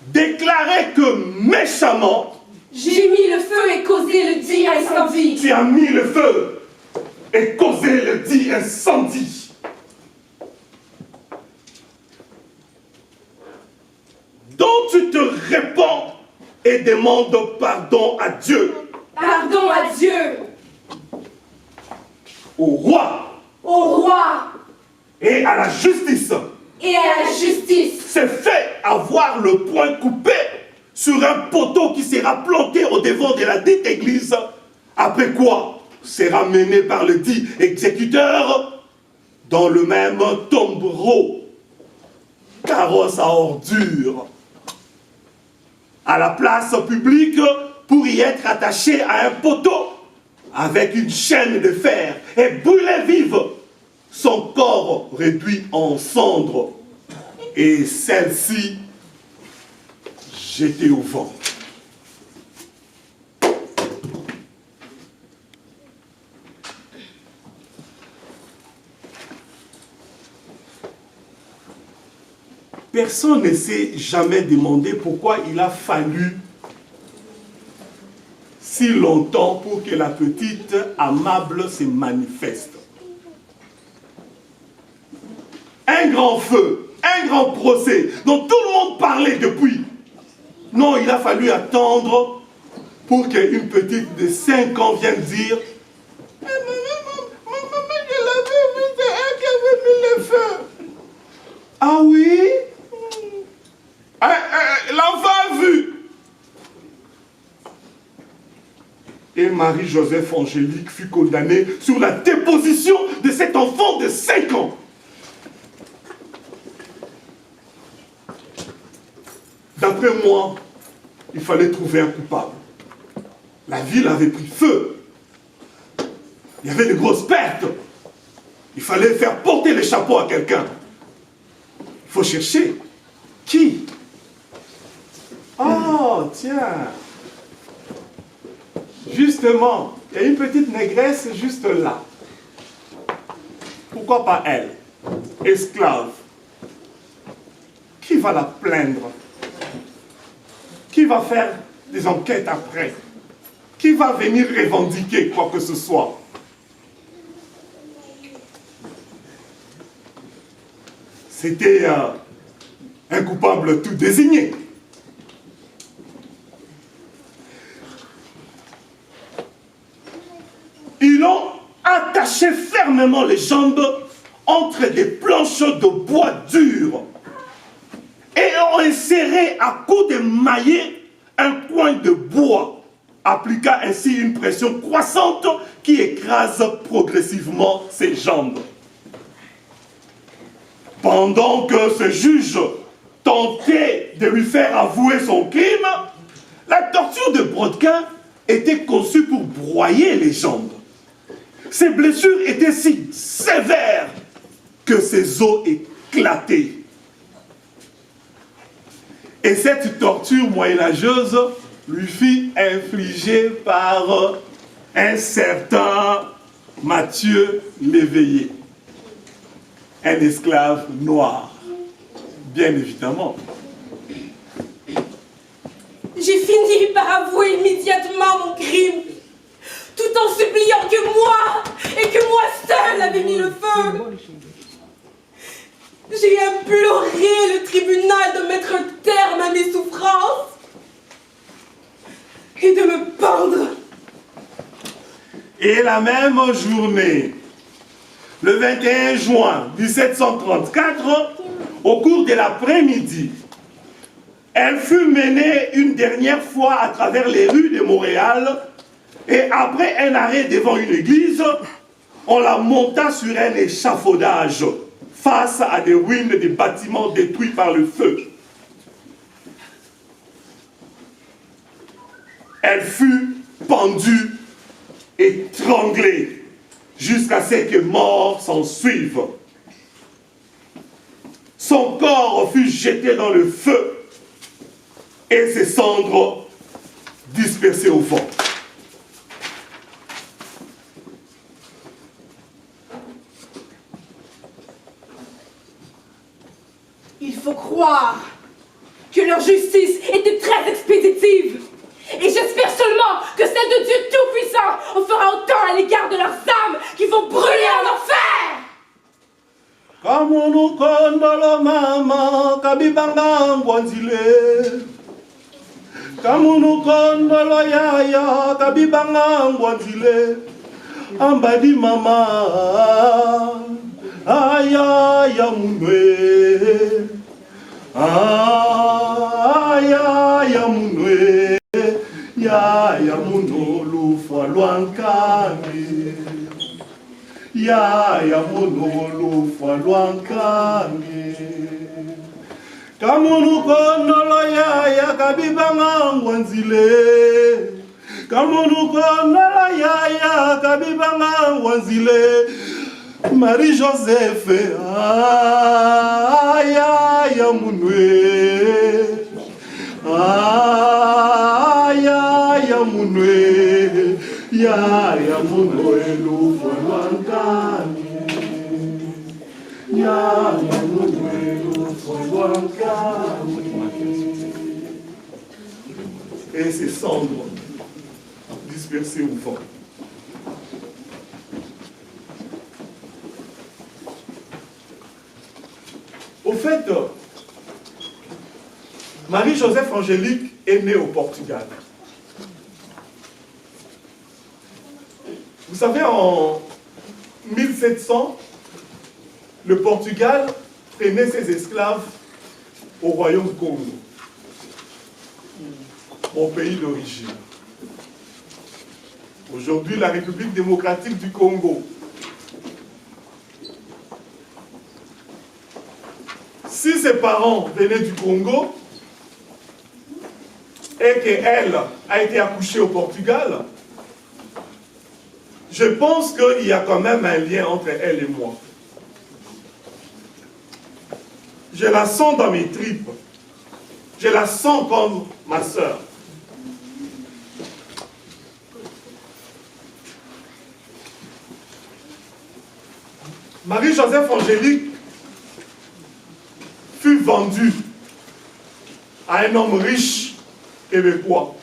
déclarer que méchamment,
J'ai mis le feu et causé le dit incendie.
tu as mis le feu et causé le dit incendie. Dont tu te répands et demandes pardon à Dieu,
Pardon à Dieu,
au roi
au roi
et à la justice.
et à la justice.
C'est fait avoir le poing coupé sur un poteau qui sera planté au devant de la dite église, après quoi sera mené par le dit exécuteur dans le même tombereau, carrosse à ordures, à la place publique pour y être attaché à un poteau avec une chaîne de fer et brûlé vive, son corps réduit en cendres et celle-ci jetée au vent. Personne ne s'est jamais demandé pourquoi il a fallu si longtemps pour que la petite amable se manifeste. Un grand grand feu, un grand procès dont tout le monde parlait depuis. Non, il a fallu attendre pour qu'une petite de 5 ans vienne dire « Maman, je l'avais vu, c'est elle qui avait mis le feu. » Ah oui? L'enfant a vu. Et Marie-Joseph Angélique fut condamnée sur la déposition de cet enfant de 5 ans. D'après moi, il fallait trouver un coupable. La ville avait pris feu. Il y avait de grosses pertes. Il fallait faire porter le chapeau à quelqu'un. Il faut chercher. Qui? Oh, tiens. Justement, il y a une petite négresse juste là. Pourquoi pas elle? Esclave. Qui va la plaindre? Qui va faire des enquêtes après? Qui va venir revendiquer quoi que ce soit? C'était un coupable tout désigné. Ils ont attaché fermement les jambes entre des planches de bois dur et ont inséré à coups de maillet un coin de bois, appliquant ainsi une pression croissante qui écrase progressivement ses jambes. Pendant que ce juge tentait de lui faire avouer son crime, la torture de Brodkin était conçue pour broyer les jambes. Ses blessures étaient si sévères que ses os éclataient. Et cette torture moyenâgeuse lui fut infligée par un certain Mathieu Léveillé, un esclave noir, bien évidemment.
J'ai fini par avouer immédiatement mon crime, tout en suppliant que moi, et que moi seul avait mis le feu. J'ai imploré le tribunal de mettre un terme à mes souffrances et de me pendre.
Et la même journée, le 21 juin 1734, au cours de l'après-midi, elle fut menée une dernière fois à travers les rues de Montréal et après un arrêt devant une église, on la monta sur un échafaudage face à des ruines des bâtiments détruits par le feu. Elle fut pendue, étranglée, jusqu'à ce que mort s'en suive. Son corps fut jeté dans le feu et ses cendres dispersées au vent.
Il faut croire que leur justice était très expéditive. Et j'espère seulement que celle de Dieu Tout-Puissant en fera autant à l'égard de leurs âmes qui vont brûler en enfer.
Kamunu kondolo mama kabibanga ngwanzile. Kamunu kondolo yaya kabibanga ngwanzile. Ambadi mama aya ya munwe. Aya ya munwe. Ya munolu fwa lwankami. Ya munolu fwa lwankami. Kamunu kondolo ya kabibanga ngwanzile. Kamunu kondolo ya kabibanga ngwanzile. Marie-Joseph ya munwe. Ya munwe. Ya munwe lufo lwankami. Ya munwe lufo lwankami. Et ces cendres dispersées au vent. Au fait, Marie-Joseph Angélique est née au Portugal. Vous savez, en 1700, le Portugal prenait ses esclaves au royaume du Congo, mon pays d'origine. Aujourd'hui, la République démocratique du Congo. Si ses parents venaient du Congo et qu'elle a été accouchée au Portugal, je pense qu'il y a quand même un lien entre elle et moi. Je la sens dans mes tripes. Je la sens comme ma sœur. Marie-Joseph Angélique fut vendue à un homme riche québécois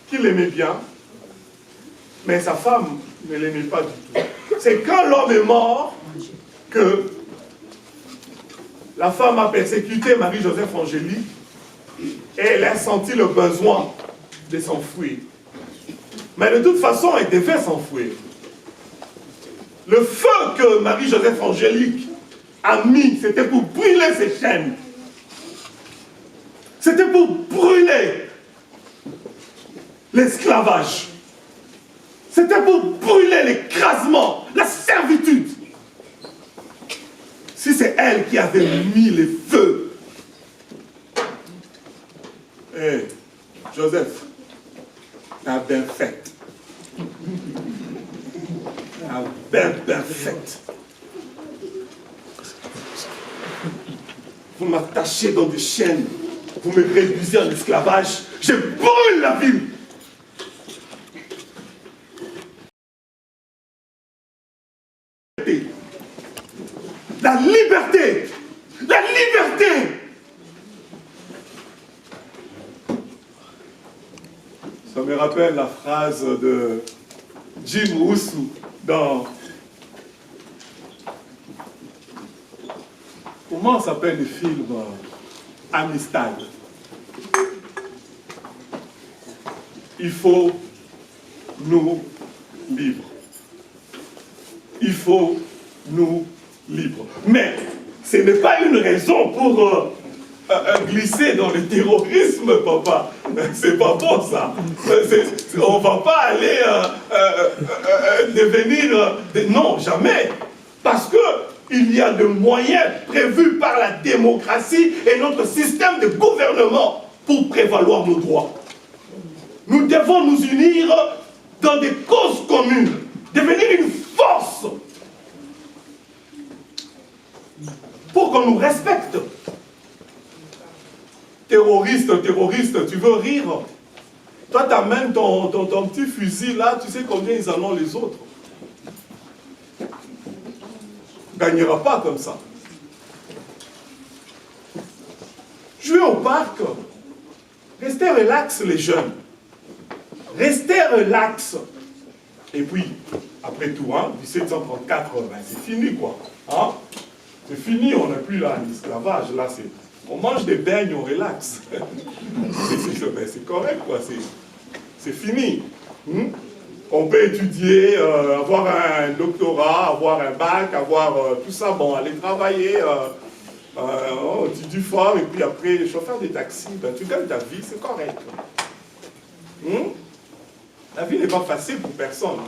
qui l'aimait bien, mais sa femme ne l'aimait pas du tout. C'est quand l'homme est mort que la femme a persécuté Marie-Joseph Angélique et elle a senti le besoin de s'enfuir. Mais de toute façon, elle devait s'enfuir. Le feu que Marie-Joseph Angélique a mis, c'était pour brûler ses chaînes. C'était pour brûler l'esclavage. C'était pour brûler l'écrasement, la servitude. Si c'est elle qui avait mis les feux. Hé, Joseph, t'as bien fait. T'as bien fait. Vous m'attachez dans des chaînes, vous me réduisez en esclavage, je brûle la ville. La liberté! La liberté! Ça me rappelle la phrase de Jim Rousseau dans... Comment s'appelle le film Amistad? Il faut nous libres. Il faut nous libres. Mais ce n'est pas une raison pour glisser dans le terrorisme, papa. C'est pas bon, ça. On ne va pas aller devenir... Non, jamais. Parce qu'il y a des moyens prévus par la démocratie et notre système de gouvernement pour prévaloir nos droits. Nous devons nous unir dans des causes communes, devenir une force pour qu'on nous respecte. Terroriste, terroriste, tu veux rire? Toi, tu amènes ton petit fusil là, tu sais combien ils en ont les autres. Tu ne gagneras pas comme ça. Jouez au parc. Restez relax, les jeunes. Restez relax. Et puis, après tout, hein, 1734, ben, c'est fini, quoi. Hein? C'est fini, on n'est plus là en esclavage. Là, on mange des beignes, on relaxe. C'est correct, quoi. C'est fini. On peut étudier, avoir un doctorat, avoir un bac, avoir tout ça. Bon, aller travailler, on étudie fort, et puis après, chauffeur de taxi, ben, tu gagnes ta vie, c'est correct. La vie n'est pas facile pour personne.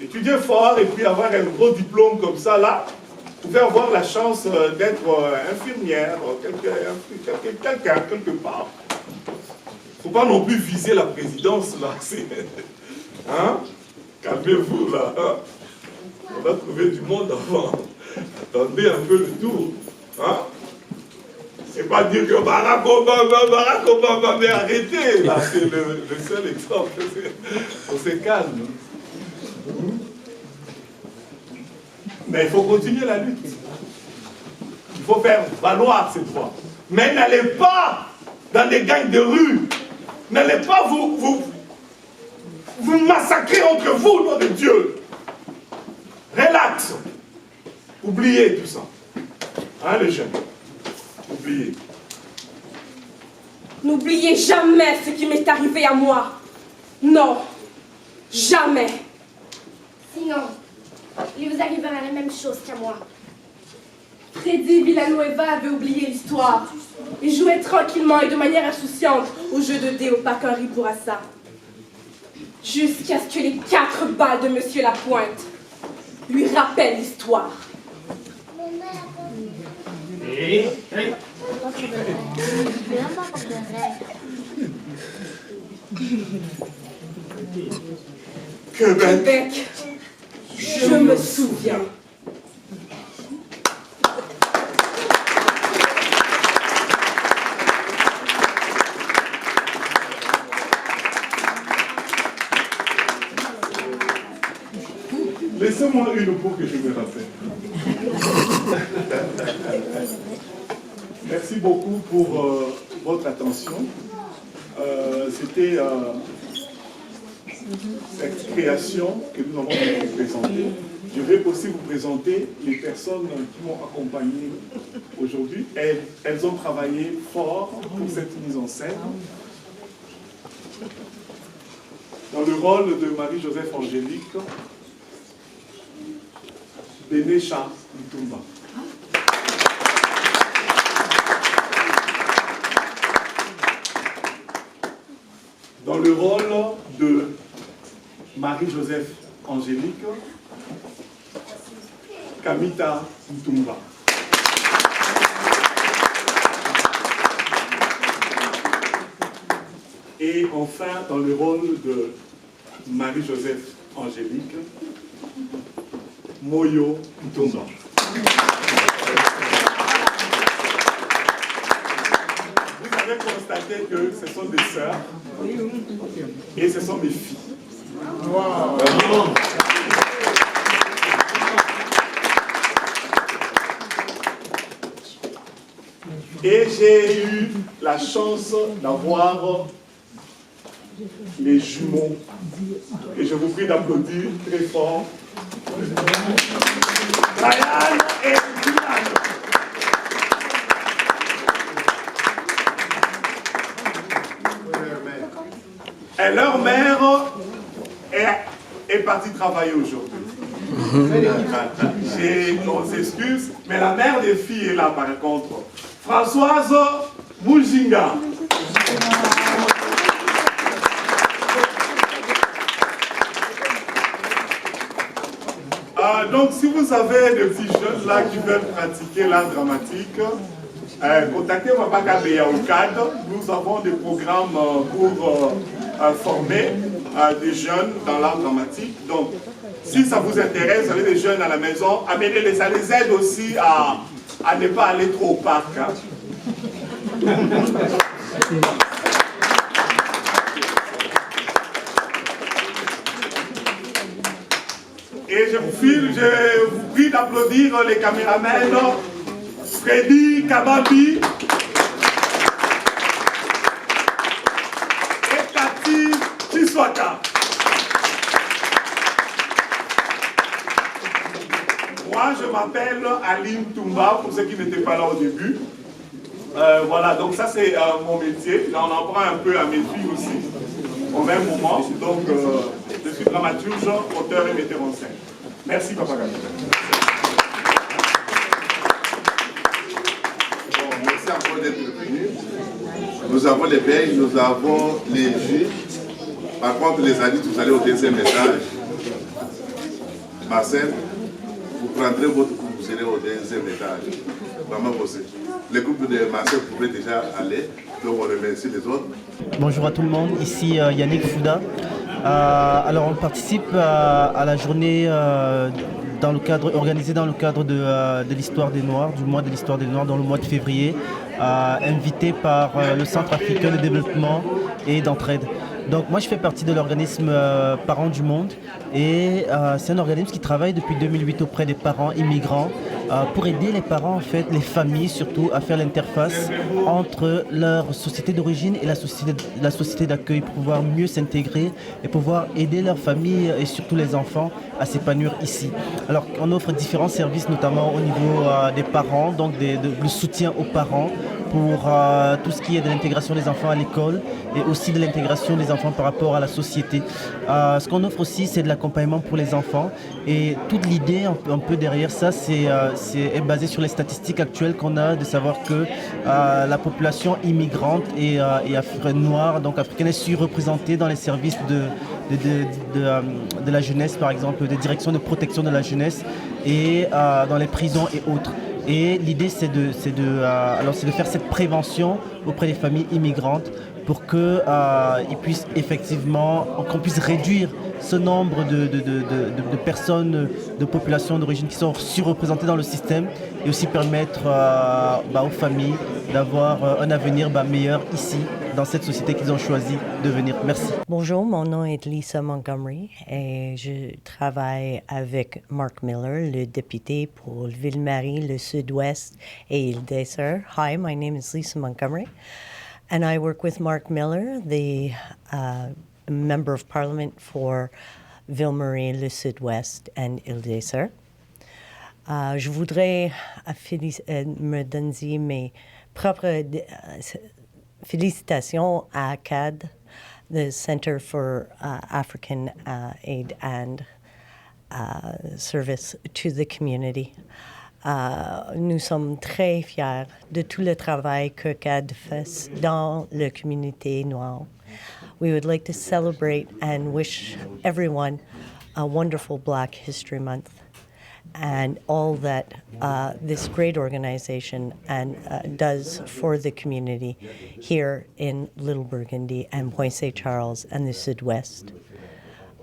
Étudier fort, et puis avoir un gros diplôme comme ça, là, vous pouvez avoir la chance d'être infirmière, quelqu'un, quelque part. Il ne faut pas non plus viser la présidence, là. Hein? Calmez-vous, là. Hein? On a trouvé du monde avant. Attendez un peu le tour. Hein? C'est pas dire que Barack Obama, mais arrêtez. Là, c'est le seul exemple. On se calme. Mais il faut continuer la lutte. Il faut faire valoir cette voix. Mais n'allez pas dans des gangs de rue. N'allez pas vous massacrer entre vous, nom de Dieu. Relax. oubliez tout ça. Hein, les jeunes? Oubliez.
N'oubliez jamais ce qui m'est arrivé à moi. Non, jamais.
Sinon, il vous arrivera la même chose qu'à moi.
Freddy Villanueva avait oublié l'histoire. Il jouait tranquillement et de manière insouciante au jeu de dés au parc Henri Bourassa. Jusqu'à ce que les 4 balles de Monsieur Lapointe lui rappellent l'histoire. Québec, je me souviens.
Laissez-moi une pour que je me rappelle. Merci beaucoup pour votre attention. C'était cette création que nous avons vous présenter. Je vais aussi vous présenter les personnes qui m'ont accompagné aujourd'hui. Elles ont travaillé fort pour cette mise en scène. Dans le rôle de Marie-Joseph Angélique, Benecha Mutumba. Dans le rôle de Marie-Joseph Angélique, Kamita Mutumba. Et enfin, dans le rôle de Marie-Joseph Angélique, Moyo Mutumba. Vous avez constaté que ce sont des sœurs et ce sont mes filles. Wow. Et j'ai eu la chance d'avoir les jumeaux. Et je vous prie d'applaudir très fort. Ryan et Dylan. Et leur mère est partie travailler aujourd'hui. On s'excuse, mais la mère des filles est là par contre. Françoise Moujinga. Donc, si vous avez des petits jeunes là qui veulent pratiquer l'art dramatique, contactez Mabaka Beya au cadre. Nous avons des programmes pour former des jeunes dans l'art dramatique. Donc, si ça vous intéresse, vous avez des jeunes à la maison, amenez-les, ça les aide aussi à ne pas aller trop au parc. Hein. Et je vous prie d'applaudir les caméramans Freddy Kababi et Cathy Chiswaka. Moi, je m'appelle Aline Toumba, pour ceux qui n'étaient pas là au début. Voilà, donc ça c'est mon métier. Là, on en prend un peu à mes filles aussi, au même moment. Donc, je suis dramaturge, auteur et metteur en scène. Merci, Papa Capitaine.
Bon, merci encore d'être venus. Nous avons les beignes, nous avons les jus. Par contre, les adultes, vous allez au deuxième étage. Marcel, vous prendrez votre coupe, vous irez au deuxième étage. Vraiment, vous les groupes de Marcel pouvaient déjà aller, donc on remercie les autres.
Bonjour à tout le monde, ici Yannick Fouda. Alors on participe à la journée organisée dans le cadre de l'histoire des Noirs, du mois de l'histoire des Noirs dans le mois de février, invité par le Centre africain de développement et d'entraide. Donc moi je fais partie de l'organisme Parents du Monde et c'est un organisme qui travaille depuis 2008 auprès des parents immigrants
pour aider les parents, en fait, les familles surtout, à faire l'interface entre leur société d'origine et la société d'accueil, pour pouvoir mieux s'intégrer et pouvoir aider leurs familles et surtout les enfants à s'épanouir ici. Alors on offre différents services, notamment au niveau des parents, donc le soutien aux parents pour tout ce qui est de l'intégration des enfants à l'école et aussi de l'intégration des enfants par rapport à la société. Ce qu'on offre aussi, c'est de l'accompagnement pour les enfants, et toute l'idée un peu derrière ça, est basée sur les statistiques actuelles qu'on a, de savoir que la population immigrante et noire, donc africaine, est surreprésentée dans les services de la jeunesse, par exemple, des directions de protection de la jeunesse et dans les prisons et autres. Et l'idée, c'est de faire cette prévention auprès des familles immigrantes pour qu'on puisse réduire ce nombre de personnes de population d'origine qui sont surreprésentées dans le système, et aussi permettre aux familles d'avoir un avenir meilleur ici, dans cette société qu'ils ont choisi de venir. Merci.
Bonjour, mon nom est Lisa Montgomery et je travaille avec Mark Miller, le député pour Ville-Marie, le Sud-Ouest et Île-des-Sœurs. Hi, my name is Lisa Montgomery and I work with Mark Miller, the Member of Parliament for Ville-Marie, le Sud-Ouest and Île-des-Sœurs. Je voudrais me donner mes propres félicitations à CAD, the Center for African Aid and Service to the Community. Nous sommes très fiers de tout le travail que CAD fait dans la communauté noire. We would like to celebrate and wish everyone a wonderful Black History Month and all that this great organization does for the community here in Little Burgundy and Point St. Charles and the Sud-West.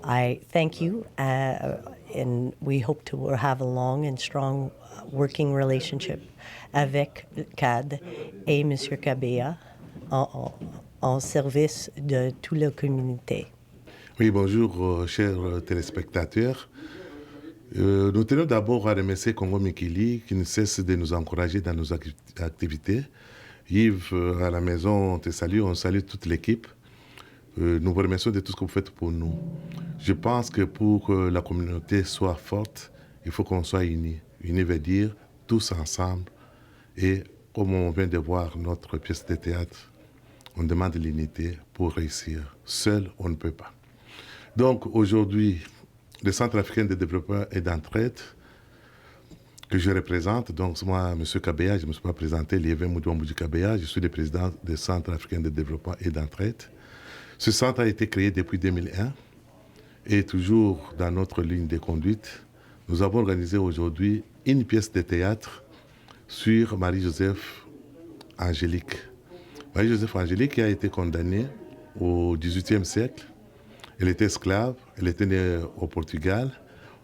I thank you, and we hope to have a long and strong working relationship avec CAD et M. Kabea en service de toute la communauté.
Oui, bonjour, chers téléspectateurs. Nous tenons d'abord à remercier Congo Mikili qui ne cesse de nous encourager dans nos activités. Yves, à la maison, on te salue, on salue toute l'équipe. Nous vous remercions de tout ce que vous faites pour nous. Je pense que pour que la communauté soit forte, il faut qu'on soit unis. Unis veut dire tous ensemble. Et comme on vient de voir notre pièce de théâtre, on demande l'unité pour réussir. Seul, on ne peut pas. Donc aujourd'hui, le Centre africain de développement et d'entraide que je représente, donc moi, M. Kabea, je ne me suis pas présenté, Liévin Moudouambouji Kabea, je suis le président du Centre africain de développement et d'entraide. Ce centre a été créé depuis 2001 et toujours dans notre ligne de conduite, nous avons organisé aujourd'hui une pièce de théâtre sur Marie-Joseph Angélique. Marie-Joseph Angélique qui a été condamnée au XVIIIe siècle. Elle était esclave, elle était née au Portugal,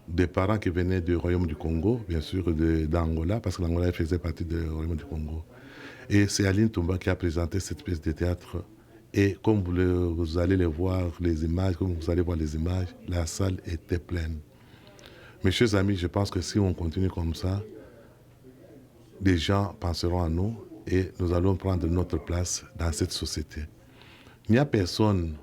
des parents qui venaient du Royaume du Congo, bien sûr d'Angola, parce que l'Angola faisait partie du Royaume du Congo. Et c'est Aline Toumba qui a présenté cette pièce de théâtre. Et comme vous allez les voir, les images, comme vous allez voir les images, la salle était pleine. Mes chers amis, je pense que si on continue comme ça, des gens penseront à nous et nous allons prendre notre place dans cette société. Il n'y a personne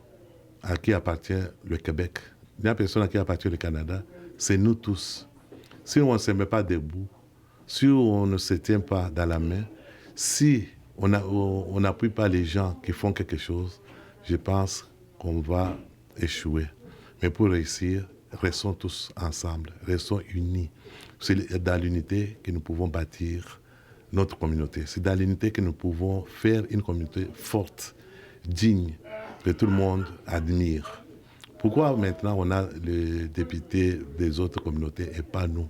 à qui appartient le Québec, il n'y a personne à qui appartient le Canada, c'est nous tous. Si on ne se met pas debout, si on ne se tient pas dans la main, si on n'appuie pas les gens qui font quelque chose, je pense qu'on va échouer. Mais pour réussir, restons tous ensemble, restons unis. C'est dans l'unité que nous pouvons bâtir notre communauté. C'est dans l'unité que nous pouvons faire une communauté forte, digne, que tout le monde admire. Pourquoi maintenant on a les députés des autres communautés et pas nous?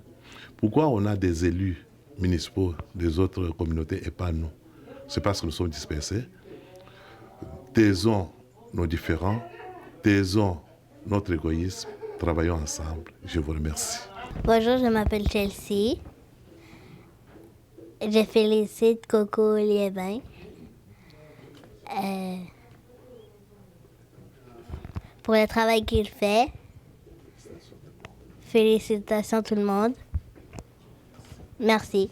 Pourquoi on a des élus municipaux des autres communautés et pas nous? C'est parce que nous sommes dispersés. Taisons nos différends, taisons notre égoïsme, travaillons ensemble. Je vous remercie.
Bonjour, je m'appelle Chelsea. Je félicite Coco Liévin. Pour le travail qu'il fait. Félicitations tout le monde. Merci.